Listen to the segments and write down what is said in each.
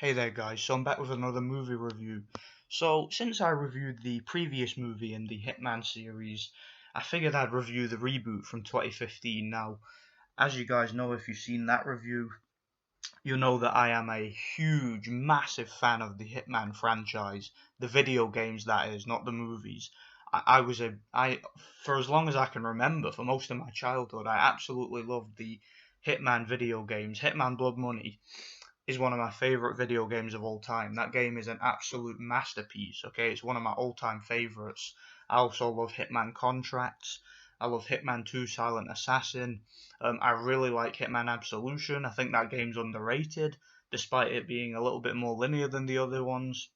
Hey there guys, so I'm back with another movie review. So since I reviewed the previous movie in the Hitman series, I figured I'd review the reboot from 2015. Now, as you guys know, if you've seen that review, you know that I am a huge, massive fan of the Hitman franchise, the video games that is, not the movies. For as long as I can remember, for most of my childhood, I absolutely loved the Hitman video games. Hitman Blood Money is one of my favorite video games of all time. That game is an absolute masterpiece. Okay, it's one of my all-time favorites. I also love Hitman Contracts. I love Hitman 2 Silent Assassin. I really like Hitman Absolution. I think that game's underrated, despite it being a little bit more linear than the other ones.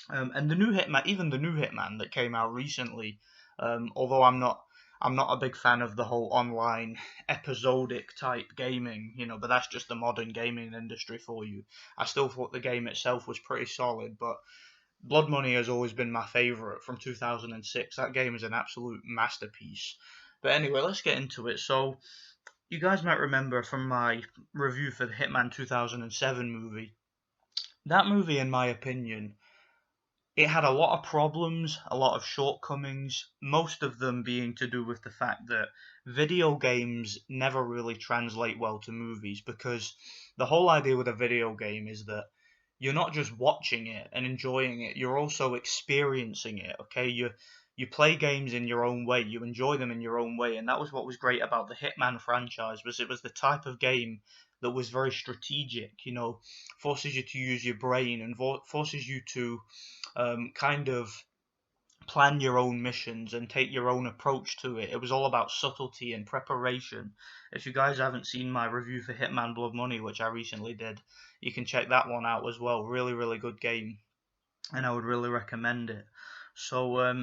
And the new Hitman, even the new Hitman that came out recently, although I'm not a big fan of the whole online episodic type gaming, but that's just the modern gaming industry for you. I still thought the game itself was pretty solid, but Blood Money has always been my favorite from 2006. That game is an absolute masterpiece. But anyway, let's get into it. So, you guys might remember from my review for the Hitman 2007 movie. That movie, in my opinion, it had a lot of problems, a lot of shortcomings, most of them being to do with the fact that video games never really translate well to movies, because the whole idea with a video game is that you're not just watching it and enjoying it, you're also experiencing it, okay? You play games in your own way, you enjoy them in your own way, and that was what was great about the Hitman franchise, was it was the type of game that was very strategic, forces you to use your brain and forces you to kind of plan your own missions and take your own approach to it. It was all about subtlety and preparation. If you guys haven't seen my review for Hitman Blood Money, which I recently did, you can check that one out as well. Really, really good game, and I would really recommend it. So,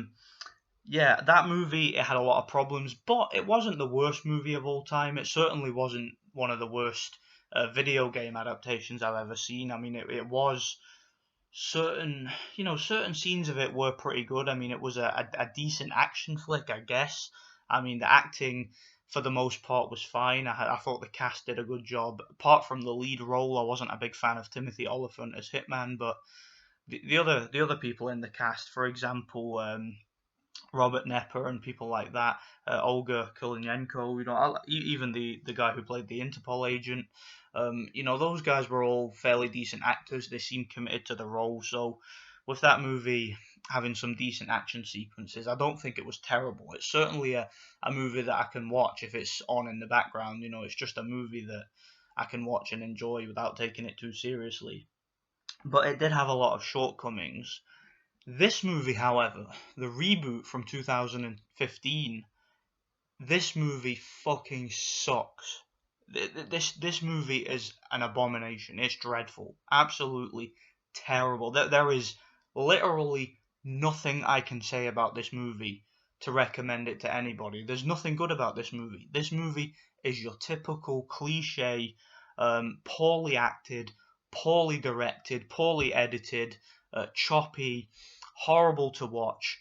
yeah, that movie, it had a lot of problems, but it wasn't the worst movie of all time. It certainly wasn't one of the worst video game adaptations I've ever seen. I mean, it was certain scenes of it were pretty good. I mean, it was a decent action flick, I guess. I mean, the acting for the most part was fine. I thought the cast did a good job. Apart from the lead role, I wasn't a big fan of Timothy Olyphant as Hitman, but the other people in the cast, for example, Robert Nepper and people like that, Olga Kulinenko, even the guy who played the Interpol agent, those guys were all fairly decent actors. They seemed committed to the role. So, with that movie having some decent action sequences, I don't think it was terrible. It's certainly a movie that I can watch if it's on in the background. It's just a movie that I can watch and enjoy without taking it too seriously. But it did have a lot of shortcomings. This movie, however, the reboot from 2015, this movie fucking sucks. This movie is an abomination. It's dreadful. Absolutely terrible. There is literally nothing I can say about this movie to recommend it to anybody. There's nothing good about this movie. This movie is your typical cliche, poorly acted, poorly directed, poorly edited, choppy, horrible to watch,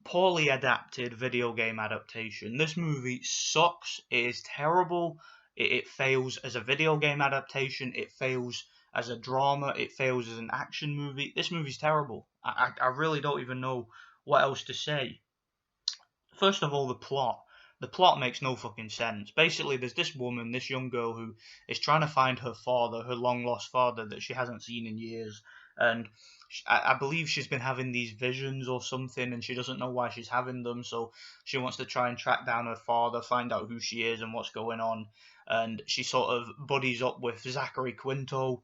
poorly adapted video game adaptation. This movie sucks. It is terrible. It fails as a video game adaptation. It fails as a drama. It fails as an action movie. This movie's terrible. I really don't even know what else to say. First of all, the plot. The plot makes no fucking sense. Basically, there's this woman, this young girl, who is trying to find her father, her long lost father that she hasn't seen in years. And I believe she's been having these visions or something, and she doesn't know why she's having them. So she wants to try and track down her father, find out who she is and what's going on. And she sort of buddies up with Zachary Quinto,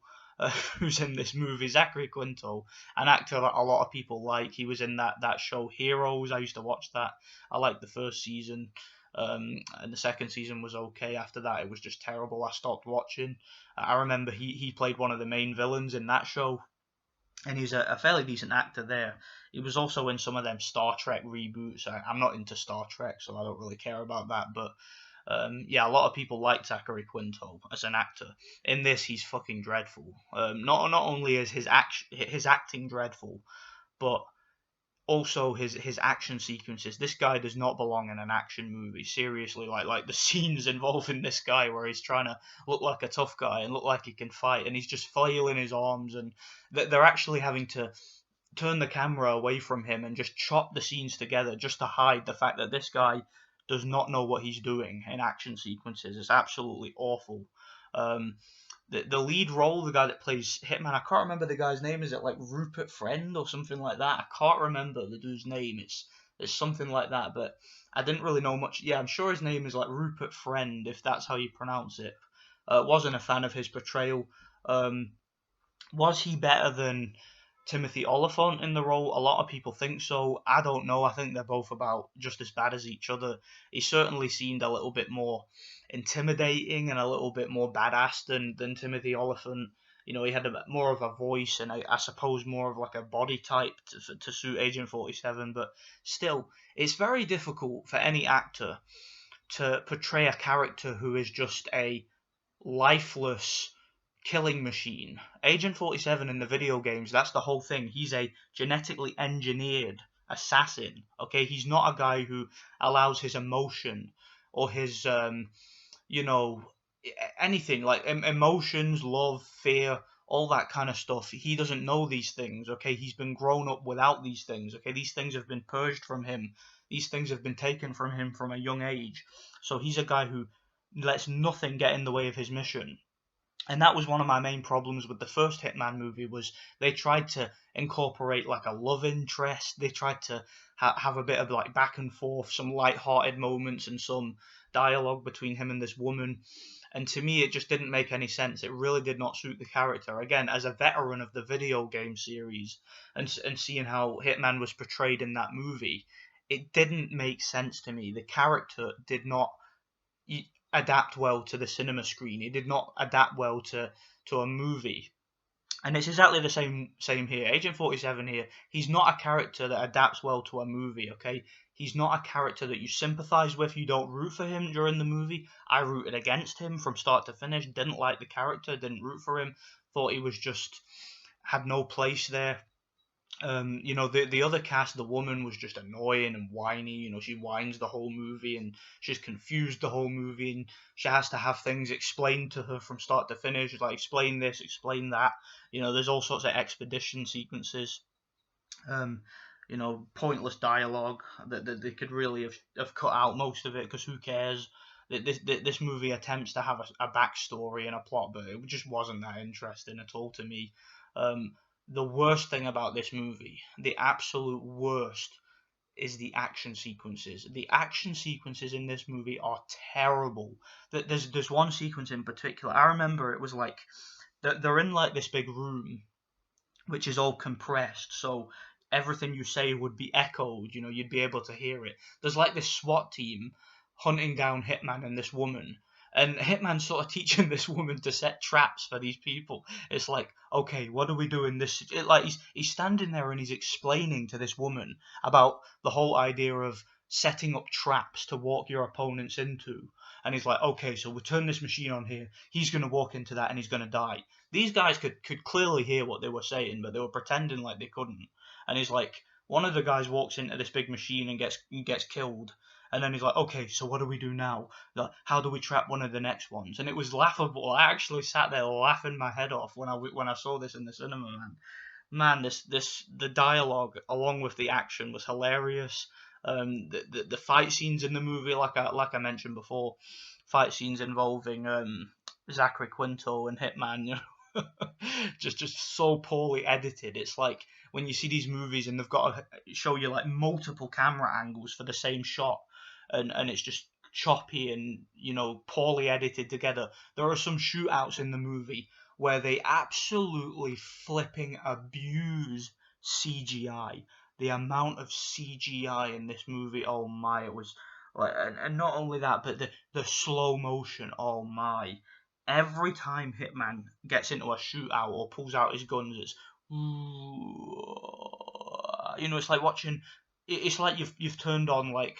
who's in this movie. Zachary Quinto, an actor that a lot of people like. He was in that show Heroes. I used to watch that. I liked the first season. And the second season was okay. After that, it was just terrible. I stopped watching. I remember he played one of the main villains in that show, and he's a fairly decent actor there. He was also in some of them Star Trek reboots. I'm not into Star Trek, so I don't really care about that. But yeah, a lot of people like Zachary Quinto as an actor. In this, he's fucking dreadful. Not only is his acting dreadful, but also his action sequences. This guy does not belong in an action movie. Seriously, like the scenes involving this guy where he's trying to look like a tough guy and look like he can fight, and he's just flailing his arms, and they're actually having to turn the camera away from him and just chop the scenes together just to hide the fact that this guy does not know what he's doing in action sequences. It's absolutely awful. Um, the lead role, the guy that plays Hitman, I can't remember the guy's name. Is it like Rupert Friend or something like that? I can't remember the dude's name. It's something like that, but I didn't really know much. Yeah, I'm sure his name is like Rupert Friend, if that's how you pronounce it. Wasn't a fan of his portrayal. Um, was he better than Timothy Oliphant in the role? A lot of people think so. I don't know. I think they're both about just as bad as each other. He certainly seemed a little bit more intimidating and a little bit more badass than Timothy Oliphant. You know, he had a bit more of a voice and I suppose more of like a body type to suit Agent 47. But still, it's very difficult for any actor to portray a character who is just a lifeless killing machine. Agent 47 in the video games, that's the whole thing. He's a genetically engineered assassin. Okay, he's not a guy who allows his emotion or his you know anything like emotions, love, fear, all that kind of stuff. He doesn't know these things. Okay, he's been grown up without these things. Okay, these things have been purged from him. These things have been taken from him from a young age. So he's a guy who lets nothing get in the way of his mission. And that was one of my main problems with the first Hitman movie was they tried to incorporate like a love interest. They tried to have a bit of like back and forth, some light-hearted moments and some dialogue between him and this woman. And to me, it just didn't make any sense. It really did not suit the character. Again, as a veteran of the video game series and seeing how Hitman was portrayed in that movie, it didn't make sense to me. The character did not adapt well to the cinema screen. It did not adapt well to a movie. And it's exactly the same here. Agent 47 here, he's not a character that adapts well to a movie, okay? He's not a character that you sympathize with. You don't root for him during the movie. I rooted against him from start to finish. Didn't like the character, didn't root for him. Thought he was just had no place there. You know, the other cast, the woman was just annoying and whiny. You know, she whines the whole movie and she's confused the whole movie and she has to have things explained to her from start to finish. Like, explain this, explain that. You know, there's all sorts of expedition sequences. Um, you know, pointless dialogue that they could really have cut out most of it because who cares? This movie attempts to have a backstory and a plot, but it just wasn't that interesting at all to me. Um, the worst thing about this movie, the absolute worst, is the action sequences. The action sequences in this movie are terrible. There's one sequence in particular. I remember it was like they're in like this big room, which is all compressed, so everything you say would be echoed. You know, you'd be able to hear it. There's like this SWAT team hunting down Hitman and this woman. And Hitman's sort of teaching this woman to set traps for these people. It's like, okay, what do we do in this? Like he's standing there and he's explaining to this woman about the whole idea of setting up traps to walk your opponents into. And he's like, okay, so we turn this machine on here. He's going to walk into that and he's going to die. These guys could clearly hear what they were saying, but they were pretending like they couldn't. And he's like, one of the guys walks into this big machine and gets killed. And then he's like, okay, so what do we do now? Like, how do we trap one of the next ones? And it was laughable. I actually sat there laughing my head off when I saw this in the cinema, man. Man, the dialogue along with the action was hilarious. The fight scenes in the movie, like I mentioned before, fight scenes involving Zachary, Quinto, and Hitman, you know, just so poorly edited. It's like when you see these movies and they've got to show you like multiple camera angles for the same shot, and it's just choppy and, you know, poorly edited together. There are some shootouts in the movie where they absolutely flipping abuse CGI. The amount of CGI in this movie, oh my, it was like, and not only that, but the slow motion, oh my. Every time Hitman gets into a shootout or pulls out his guns, it's, you know, it's like watching it's like you've turned on like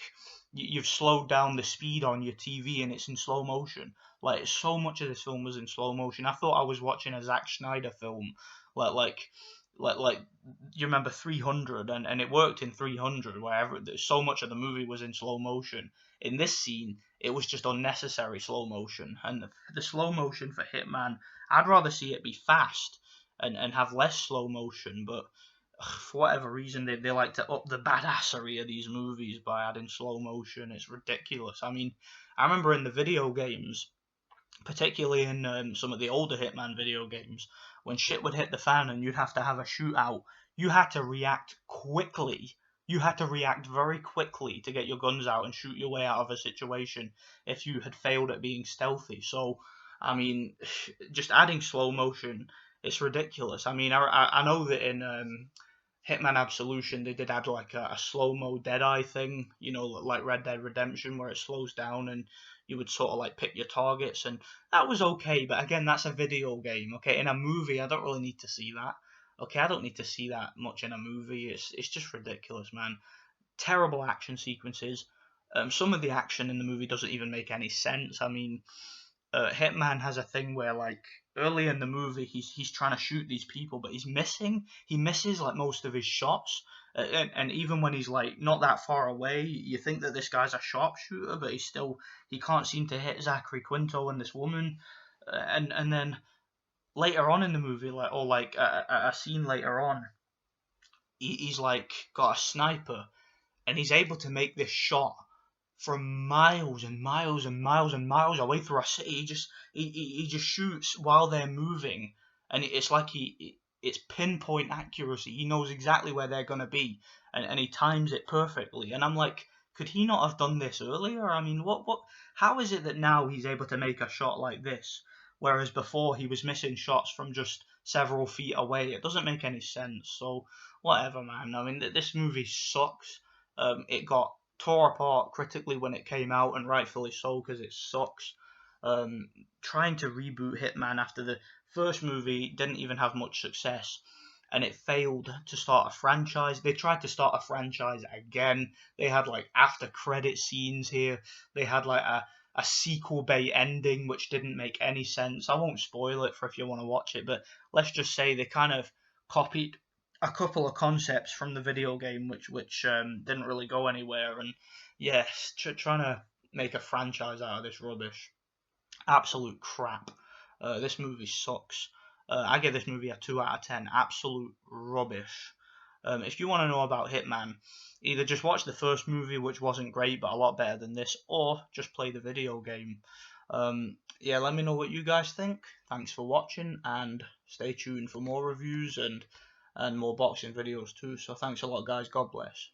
you've slowed down the speed on your TV and it's in slow motion. Like so much of this film was in slow motion. I thought I was watching a Zack Snyder film, like like like you remember 300 and it worked in 300 wherever so much of the movie was in slow motion. In this scene, it was just unnecessary slow motion, and the slow motion for Hitman, I'd rather see it be fast and have less slow motion, but for whatever reason, they like to up the badassery of these movies by adding slow motion. It's ridiculous. I mean, I remember in the video games, particularly in some of the older Hitman video games, when shit would hit the fan and you'd have to have a shootout, you had to react quickly. You had to react very quickly to get your guns out and shoot your way out of a situation if you had failed at being stealthy. So, I mean, just adding slow motion, it's ridiculous. I mean, I know that in Hitman Absolution, they did add like a slow mo Deadeye thing, you know, like Red Dead Redemption, where it slows down and you would sort of like pick your targets, and that was okay. But again, that's a video game. Okay, in a movie, I don't really need to see that. Okay, I don't need to see that much in a movie. It's just ridiculous, man. Terrible action sequences. Some of the action in the movie doesn't even make any sense. I mean, Hitman has a thing where like early in the movie he's trying to shoot these people, but he's missing. He misses like most of his shots, and even when he's like not that far away, you think that this guy's a sharpshooter, but he can't seem to hit Zachary, Quinto, and this woman, and then later on in the movie, like or like a scene later on, he's like got a sniper and he's able to make this shot from miles and miles and miles and miles away through a city. He just shoots while they're moving, and it's like it's pinpoint accuracy. He knows exactly where they're gonna be, and he times it perfectly. And I'm like, could he not have done this earlier? I mean, what? How is it that now he's able to make a shot like this, whereas before he was missing shots from just several feet away? It doesn't make any sense. So whatever, man. I mean, this movie sucks. It got tore apart critically when it came out, and rightfully so because it sucks. Trying to reboot Hitman after the first movie didn't even have much success, and it failed to start a franchise. They tried to start a franchise again. They had like after credit scenes here. They had like a sequel bait ending which didn't make any sense. I won't spoil it for if you want to watch it, but let's just say they kind of copied a couple of concepts from the video game which didn't really go anywhere, and yes, trying to make a franchise out of this rubbish, absolute crap. This movie sucks. I give this movie a 2 out of 10. Absolute rubbish. If you want to know about Hitman, either just watch the first movie, which wasn't great but a lot better than this, or just play the video game. Yeah, let me know what you guys think. Thanks for watching, and stay tuned for more reviews and more boxing videos too. So thanks a lot, guys. God bless.